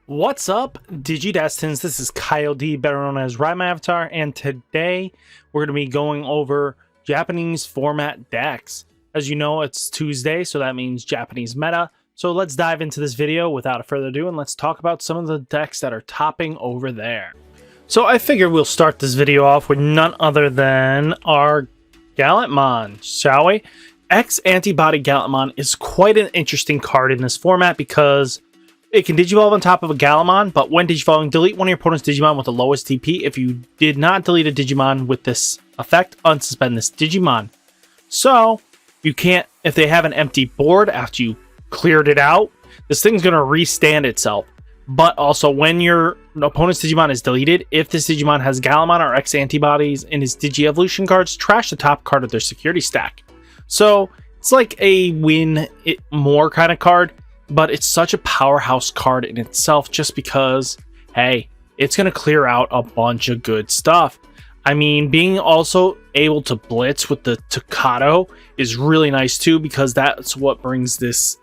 What's up, Digidestins? This is Kyle D, better known as Ridemyavatar, and today we're going to be going over Japanese format decks. As you know, it's Tuesday, so that means Japanese meta. So let's dive into this video without further ado, and let's talk about some of the decks that are topping over there. So I figure we'll start this video off with none other than our Gallantmon, shall we? X-Antibody Gallantmon is quite an interesting card in this format because it can Digivolve on top of a Gallantmon, but when Digivolving, delete one of your opponent's Digimon with the lowest DP. If you did not delete a Digimon with this effect, unsuspend this Digimon. So, you can't, if they have an empty board after you cleared it out, this thing's going to restand itself. But also, when your opponent's Digimon is deleted, if this Digimon has Gallantmon or X-Antibodies in his Digi-Evolution cards, trash the top card of their security stack. So, it's like a win it more kind of card. But it's such a powerhouse card in itself just because, hey, it's going to clear out a bunch of good stuff. I mean, being also able to blitz with the Takato is really nice too, because that's what brings this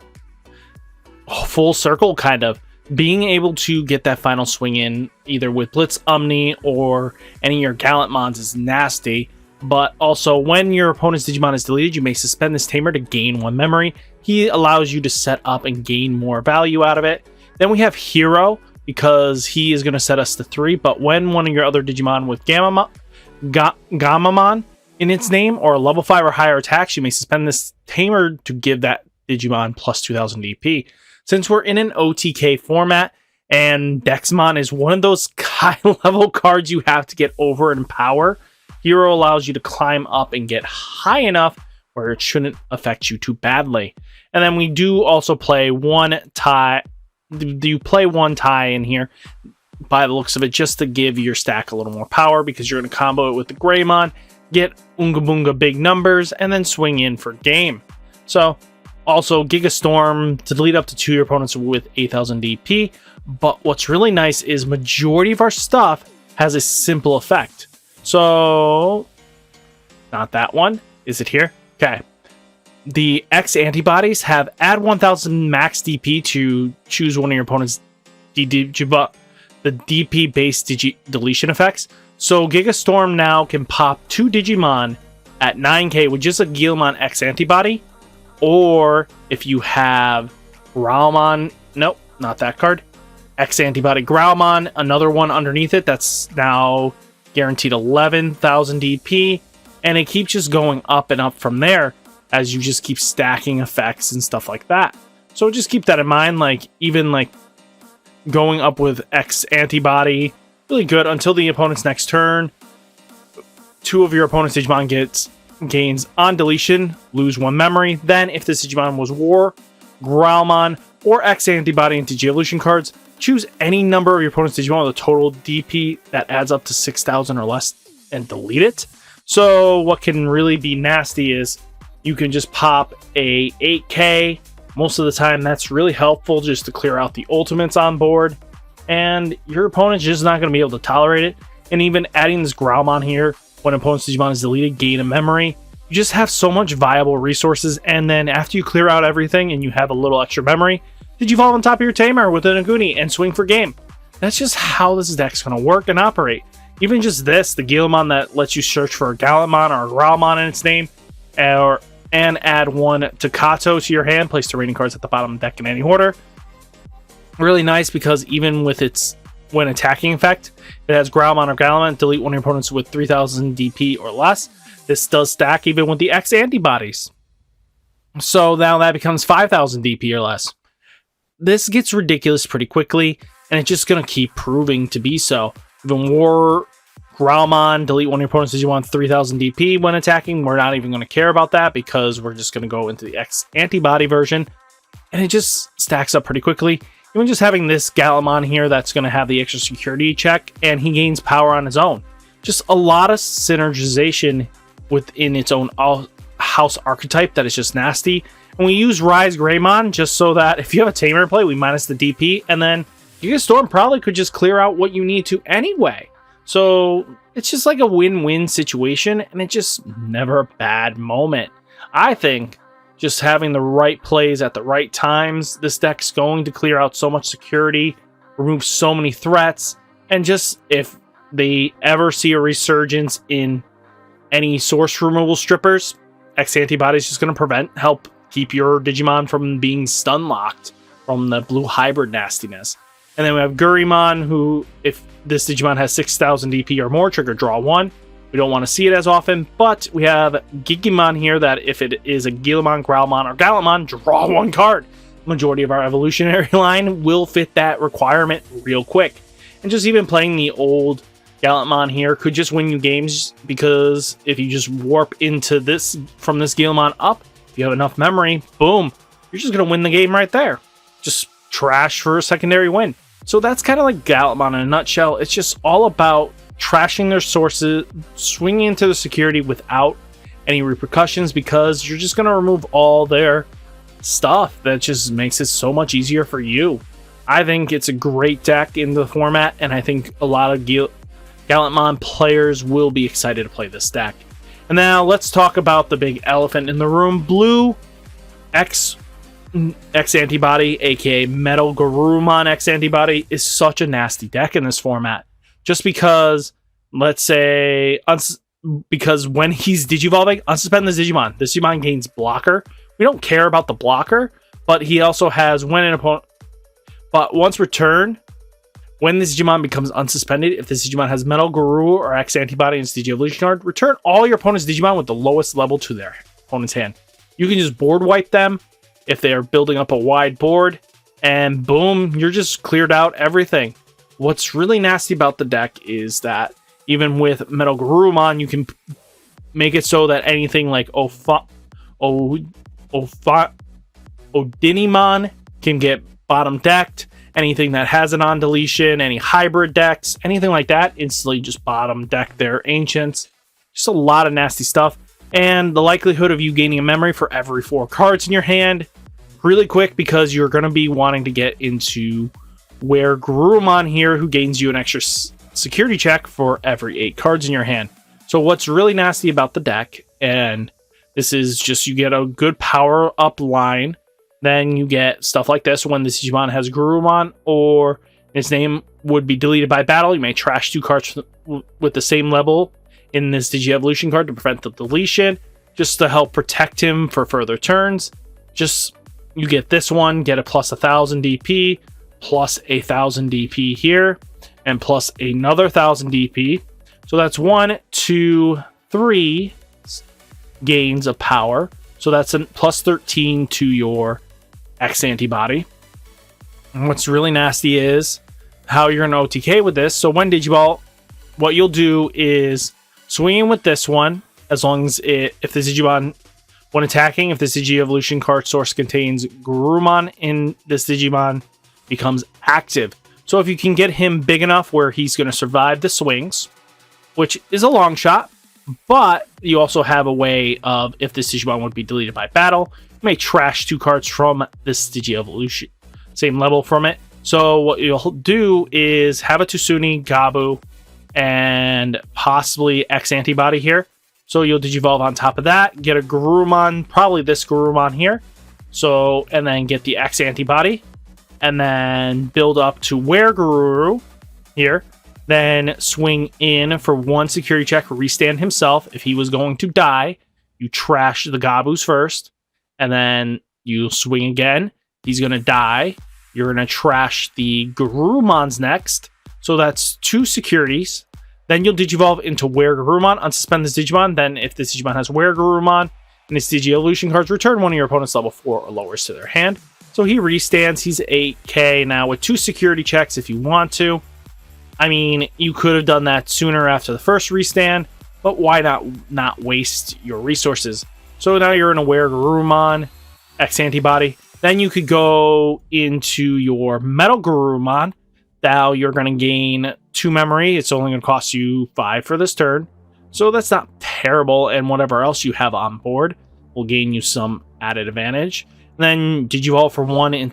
full circle, kind of. Being able to get that final swing in either with Blitz Omni or any of your Gallantmons is nasty. But also, when your opponent's Digimon is deleted, you may suspend this Tamer to gain 1 memory. He allows you to set up and gain more value out of it. Then we have Hero, because he is going to set us to 3. But when one of your other Digimon with Gammamon in its name, or level 5 or higher attacks, you may suspend this Tamer to give that Digimon plus 2000 DP. Since we're in an OTK format, and Dexmon is one of those high-level cards you have to get over in power, Hero allows you to climb up and get high enough where it shouldn't affect you too badly. And then we do also play one tie. You play one tie in here by the looks of it, just to give your stack a little more power, because you're going to combo it with the Greymon, get Unga Boonga big numbers, and then swing in for game. So also Giga Storm to delete up to 2 of your opponents with 8000 DP. But what's really nice is majority of our stuff has a simple effect. So, not that one. Is it here? Okay. The X-Antibodies have add 1000 max DP to choose one of your opponent's the DP-based deletion effects. So, Giga Storm now can pop 2 Digimon at 9k with just a Guilmon X-Antibody. Or, if you have Growlmon, nope, not that card. X-Antibody Growlmon, another one underneath it that's now guaranteed 11,000 DP, and it keeps just going up and up from there as you just keep stacking effects and stuff like that. So just keep that in mind, like even like going up with X-Antibody, really good until the opponent's next turn. 2 of your opponent's Digimon gains on deletion, lose 1 memory. Then if this Digimon was War, Growlmon, or X-Antibody into Digi-Evolution cards, choose any number of your opponent's Digimon with a total DP that adds up to 6,000 or less and delete it. So what can really be nasty is you can just pop a 8k. Most of the time that's really helpful just to clear out the ultimates on board. And your opponent's just not going to be able to tolerate it. And even adding this Growlmon here when opponent's Digimon is deleted, gain a memory. You just have so much viable resources. And then after you clear out everything and you have a little extra memory, Digivolve on top of your Tamer with a Naguni and swing for game. That's just how this deck's going to work and operate. Even just this, the Guilmon that lets you search for a Gallantmon or a Growlmon in its name, and add 1 Takato to your hand, place the remaining cards at the bottom of the deck in any order. Really nice because even with its when attacking effect, it has Growlmon or Gallantmon, delete one of your opponents with 3000 DP or less. This does stack even with the X-Antibodies. So now that becomes 5000 DP or less. This gets ridiculous pretty quickly, and it's just going to keep proving to be so. Even War, Growlmon, delete one of your opponents as you want 3000 DP when attacking. We're not even going to care about that because we're just going to go into the X-Antibody version, and it just stacks up pretty quickly. Even just having this Gallantmon here that's going to have the extra security check, and he gains power on his own. Just a lot of synergization within its own house archetype that is just nasty. And we use Rise Greymon just so that if you have a Tamer in play, we minus the DP, and then Giga Storm probably could just clear out what you need to anyway. So it's just like a win-win situation, and it's just never a bad moment. I think just having the right plays at the right times, this deck's going to clear out so much security remove so many threats, and just if they ever see a resurgence in any source removal strippers, X Antibody is just going to help keep your Digimon from being stun locked from the blue hybrid nastiness. And then we have Gurumon, who, if this Digimon has 6,000 DP or more, trigger draw 1. We don't want to see it as often, but we have Digimon here that if it is a Guillemon, Growlmon, or Gallantmon, draw 1 card. Majority of our evolutionary line will fit that requirement real quick. And just even playing the old Gallantmon here could just win you games, because if you just warp into this from this Guillemon up, if you have enough memory, boom, you're just going to win the game right there. Just trash for a secondary win. So that's kind of like Gallantmon in a nutshell. It's just all about trashing their sources, swinging into the security without any repercussions, because you're just going to remove all their stuff. That just makes it so much easier for you. I think it's a great deck in the format, and I think a lot of Gallantmon players will be excited to play this deck. And now let's talk about the big elephant in the room. Blue X Antibody, aka MetalGarurumon X Antibody, is such a nasty deck in this format. Just because, let's say, because when he's Digivolving, unsuspend this Digimon gains blocker. We don't care about the blocker, but he also has when an opponent. But once returned, when this Digimon becomes unsuspended, if this Digimon has MetalGaruru or X Antibody in its Digi-Evolution card, return all your opponent's Digimon with the lowest level to their opponent's hand. You can just board wipe them if they are building up a wide board, and boom, you're just cleared out everything. What's really nasty about the deck is that even with MetalGarurumon, you can make it so that anything like Odinimon can get bottom decked. Anything that has an on deletion, any hybrid decks, anything like that, instantly just bottom deck their ancients. Just a lot of nasty stuff. And the likelihood of you gaining a memory for every 4 cards in your hand, really quick, because you're going to be wanting to get into where Garurumon here, who gains you an extra security check for every 8 cards in your hand. So what's really nasty about the deck, and this is just you get a good power up line, then you get stuff like this when this Digimon has Garurumon, or its name would be deleted by battle. You may trash 2 cards with the same level in this Digi-Evolution card to prevent the deletion, just to help protect him for further turns. Just, you get this one, get a plus 1,000 DP, plus 1,000 DP here, and plus another 1,000 DP. So that's 1, 2, 3 gains of power. So that's a plus 13 to your X Antibody. And what's really nasty is how you're going to OTK with this. So when Digiball, what you'll do is swinging with this one, as long as if this Digimon, when attacking, if this Digi-Evolution card source contains Garurumon in this Digimon, becomes active. So if you can get him big enough where he's going to survive the swings, which is a long shot, but you also have a way of, if this Digimon would be deleted by battle, you may trash 2 cards from this Digi-Evolution, same level from it. So what you'll do is have a Tsusuni, Gabu, and possibly X Antibody here. So you'll Digivolve on top of that, get a Garurumon, probably this Garurumon here. So, and then get the X Antibody, and then build up to where Garuru here. Then swing in for 1 security check, restand himself. If he was going to die, you trash the Gabus first, and then you swing again. He's going to die. You're going to trash the Garurumons next. So that's 2 securities. Then you'll Digivolve into Where Garurumon, unsuspend this Digimon. Then if this Digimon has Where Garurumon and its Digi-Evolution cards, return one of your opponent's level 4 or lowers to their hand. So he restands. He's 8k now with 2 security checks if you want to. I mean, you could have done that sooner after the first restand, but why not waste your resources? So now you're in a Where Garurumon, X Antibody. Then you could go into your MetalGarurumon. Now you're going to gain 2 memory. It's only going to cost you 5 for this turn. So that's not terrible, and whatever else you have on board will gain you some added advantage. Then Digivolve for 1, and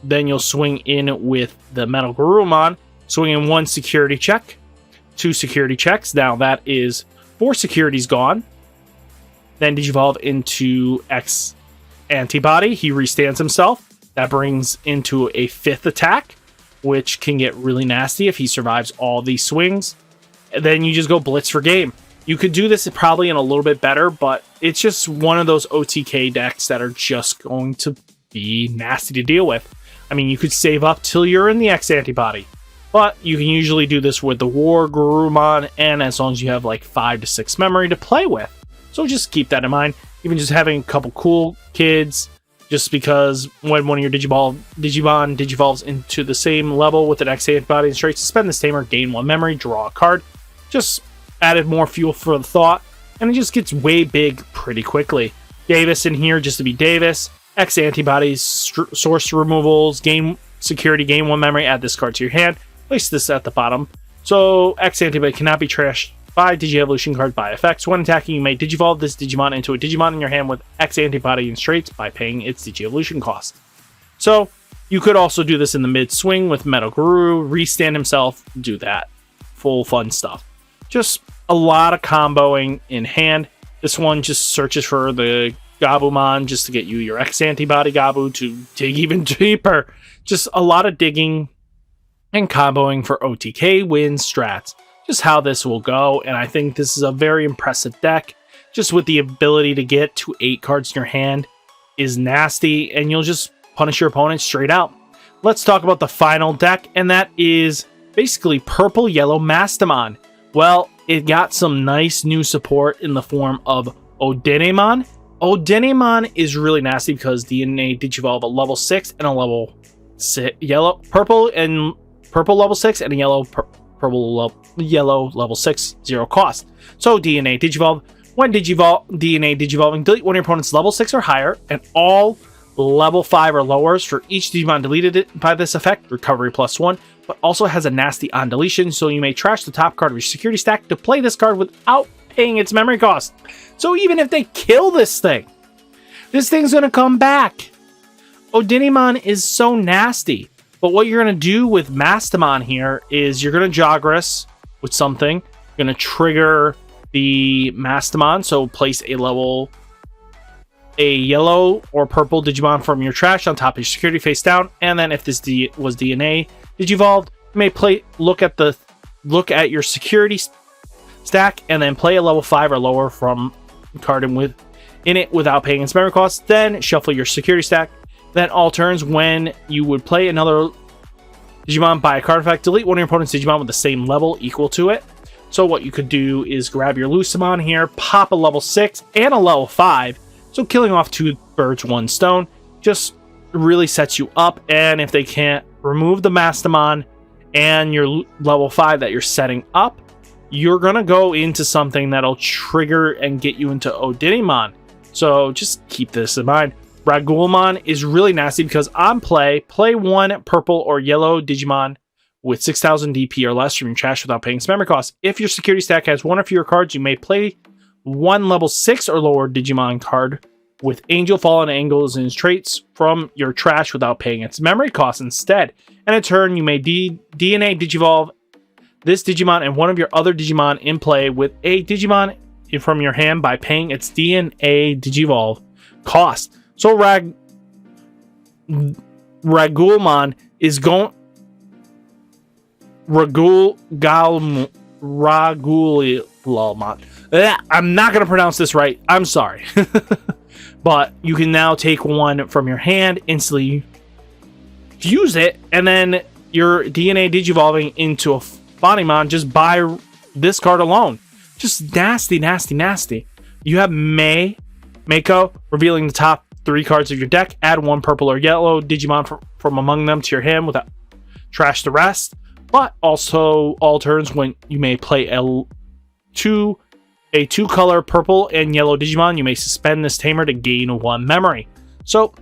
then you'll swing in with the MetalGarurumon. Swing in 1 security check, 2 security checks. Now that is 4 securities gone. Then Digivolve into X Antibody. He restands himself. That brings into a 5th attack. which can get really nasty if he survives all these swings. And then you just go blitz for game. You could do this probably in a little bit better, but it's just one of those OTK decks that are just going to be nasty to deal with. I mean, you could save up till you're in the X antibody, but you can usually do this with the Jogress, and as long as you have like 5 to 6 memory to play with. So just keep that in mind. Even just having a couple cool kids, just because when one of your Digimon digivolves into the same level with an X antibody and straight, suspend this tamer, gain 1 memory, draw a card. Just added more fuel for the thought, and it just gets way big pretty quickly. Davis in here just to be Davis. X antibodies, source removals, gain security, gain 1 memory, add this card to your hand. Place this at the bottom. So X antibody cannot be trashed by Digi-Evolution cards by effects. When attacking, you may Digivolve this Digimon into a Digimon in your hand with X antibody and straights by paying its Digi-Evolution cost. So you could also do this in the mid-swing with MetalGarurumon, restand himself, do that. Full fun stuff. Just a lot of comboing in hand. This one just searches for the Gabumon just to get you your X antibody Gabu to dig even deeper. Just a lot of digging and comboing for OTK win strats. Just how this will go, and I think this is a very impressive deck. Just with the ability to get to 8 cards in your hand is nasty, and you'll just punish your opponent straight out. Let's talk about the final deck, and that is basically Purple Yellow Mastamon. Well, it got some nice new support in the form of Ridemyavatar. Ridemyavatar is really nasty because DNA Digivolve a level 6 and a level 6 purple level 6 and a yellow level 6, 0 cost. So DNA Digivolve. When DNA Digivolving, delete one of your opponent's level 6 or higher and all level 5 or lowers for each Digimon deleted by this effect, recovery +1, but also has a nasty on deletion, so you may trash the top card of your security stack to play this card without paying its memory cost. So even if they kill this thing's gonna come back. Ridemyavatar is so nasty, but what you're gonna do with Mastamon here is you're gonna Jogress with something. You're gonna trigger the Mastamon, so place a yellow or purple Digimon from your trash on top of your security face down, and then if this was DNA Digivolved, you may look at your security stack and then play a level 5 or lower from card in it without paying its memory costs. Then shuffle your security stack. Then all turns, when you would play another Digimon by a card effect, delete one of your opponent's Digimon with the same level equal to it. So what you could do is grab your Lucemon here, pop a level 6 and a level 5. So killing off 2 birds, 1 stone, just really sets you up. And if they can't remove the Mastamon and your level 5 that you're setting up, you're going to go into something that'll trigger and get you into Ridemyavatar. So just keep this in mind. Ridemyavatar is really nasty because on play 1 purple or yellow Digimon with 6,000 DP or less from your trash without paying its memory cost. If your security stack has 1 or fewer cards, you may play 1 level 6 or lower Digimon card with Angel, Fallen Angles, and traits from your trash without paying its memory cost instead. And in turn, you may DNA Digivolve this Digimon and one of your other Digimon in play with a Digimon from your hand by paying its DNA Digivolve cost. So Ridemyavatar is going... Ragulmon. I'm not going to pronounce this right. I'm sorry. But you can now take 1 from your hand, instantly use it, and then your DNA Digivolving into a Bodymon just by this card alone. Just nasty, nasty, nasty. You have Mako, revealing the top 3 cards of your deck. Add 1 purple or yellow Digimon from among them to your hand without trash the rest. But also all turns when you may play a 2-color purple and yellow Digimon, you may suspend this tamer to gain 1 memory. So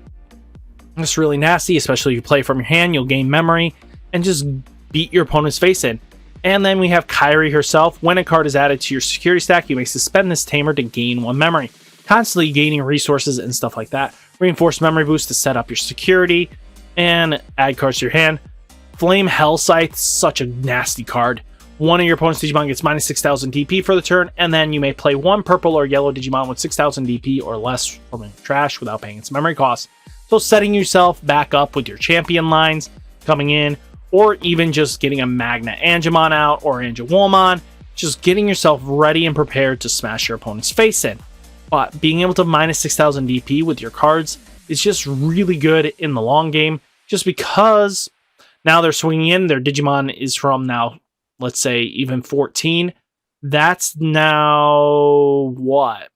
it's really nasty, especially if you play from your hand. You'll gain memory and just beat your opponent's face in. And then we have Kairi herself. When a card is added to your security stack, you may suspend this tamer to gain 1 memory, constantly gaining resources and stuff like that. Reinforced memory boost to set up your security and add cards to your hand. Flame Hell Scythe, such a nasty card. One of your opponent's Digimon gets minus 6,000 DP for the turn, and then you may play 1 purple or yellow Digimon with 6,000 DP or less from your trash without paying its memory cost. So setting yourself back up with your champion lines coming in, or even just getting a Magna Angemon out or Angelwolmon, just getting yourself ready and prepared to smash your opponent's face in. But being able to minus 6,000 DP with your cards is just really good in the long game, just because now they're swinging in. Their Digimon is from now, let's say, even 14. That's now, what?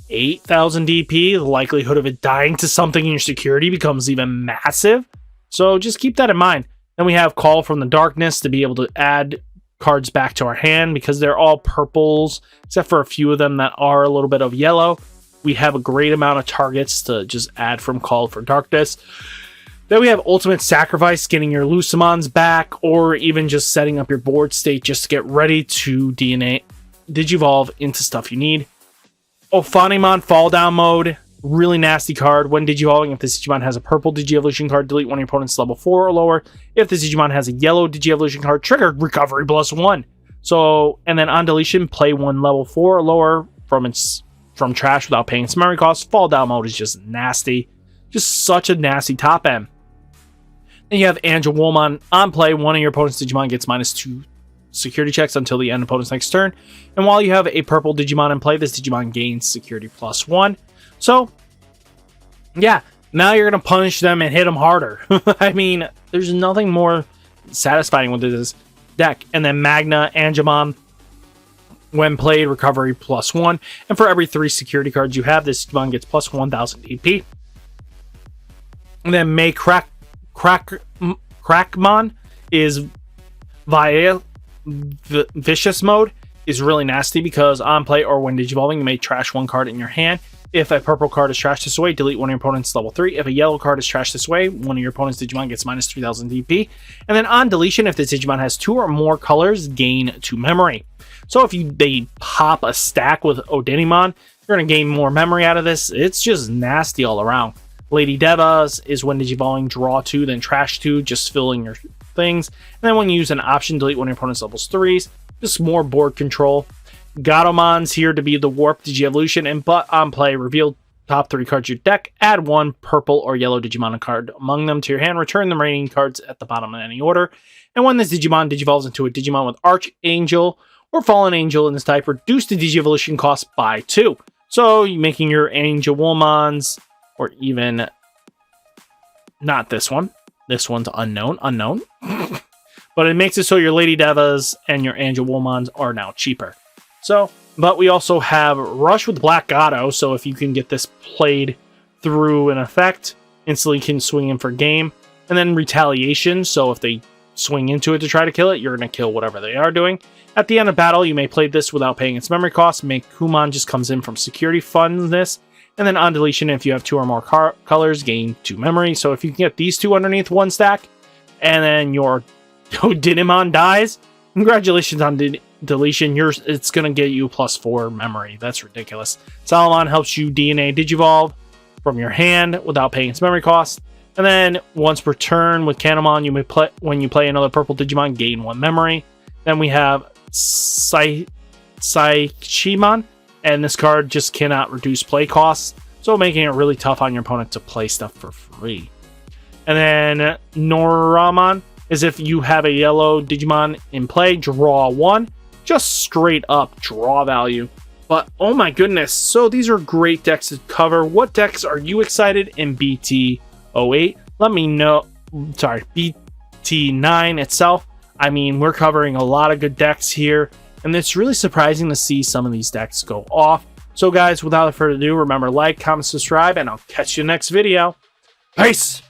8,000 DP. The likelihood of it dying to something in your security becomes even massive. So just keep that in mind. Then we have Call from the Darkness to be able to add cards back to our hand because they're all purples, except for a few of them that are a little bit of yellow. We have a great amount of targets to just add from Call for Darkness. Then we have Ultimate Sacrifice, getting your Lucimons back, or even just setting up your board state just to get ready to Digivolve into stuff you need. Ophanimon Fall Down Mode, really nasty card. When Digivolving, if this Digimon has a purple Digievolution card, delete one of your opponent's level 4 or lower. If this Digimon has a yellow Digievolution card, trigger Recovery +1. So, and then on deletion, play one level 4 or lower from trash without paying its memory cost. Fall Down Mode is just nasty. Just such a nasty top end. Then you have Angelwolmon on play. One of your opponent's Digimon gets -2 security checks until the end of opponent's next turn. And while you have a purple Digimon in play, this Digimon gains security +1. So, yeah, now you're going to punish them and hit them harder. I mean, there's nothing more satisfying with this deck. And then Magna Angemon, when played, recovery +1. And for every 3 security cards you have, this Digimon gets +1,000 DP. And then May Crackmon is Vicious Mode, is really nasty because on play or when Digivolving, you may trash one card in your hand. If a purple card is trashed this way, delete one of your opponent's level 3. If a yellow card is trashed this way, one of your opponent's Digimon gets -3,000 DP. And then on deletion, if this Digimon has 2 or more colors, gain 2 memory. So if they pop a stack with Ridemyavatar, you're going to gain more memory out of this. It's just nasty all around. Lady Devas is when Digivolving, draw 2, then trash 2, just filling your things. And then when you use an option, delete one of your opponent's levels 3s, just more board control. Gallantmon's here to be the Warp Digievolution, and but on play, reveal top 3 cards of your deck, add 1 purple or yellow Digimon card among them to your hand, return the remaining cards at the bottom in any order. And when this Digimon digivolves into a Digimon with Archangel or Fallen Angel in this type, reduce the Digievolution cost by 2. So you're making your Angelwolmons, or even not this one. This one's unknown. But it makes it so your Lady Devas and your Angelwolmons are now cheaper. So, but we also have Rush with Black Gato, so if you can get this played through an effect, instantly can swing in for game. And then Retaliation, so if they swing into it to try to kill it, you're going to kill whatever they are doing. At the end of battle, you may play this without paying its memory cost. Kumon just comes in from security funds this. And then on deletion, if you have 2 or more colors, gain 2 memory. So if you can get these 2 underneath one stack, and then your Digimon dies, congratulations on deletion. It's going to get you +4 memory. That's ridiculous. Salamon helps you DNA Digivolve from your hand without paying its memory cost. And then once per turn with Canamon, you may play when you play another purple Digimon, gain 1 memory. Then we have Psychimon. And this card just cannot reduce play costs, so making it really tough on your opponent to play stuff for free. And then Noramon is if you have a yellow Digimon in play, draw 1. Just straight up draw value. But oh my goodness, so these are great decks to cover. What decks are you excited in BT08? Let me know. Sorry, BT9 itself. I mean, we're covering a lot of good decks here. And it's really surprising to see some of these decks go off. So guys, without further ado, remember, like, comment, subscribe, and I'll catch you next video. Peace!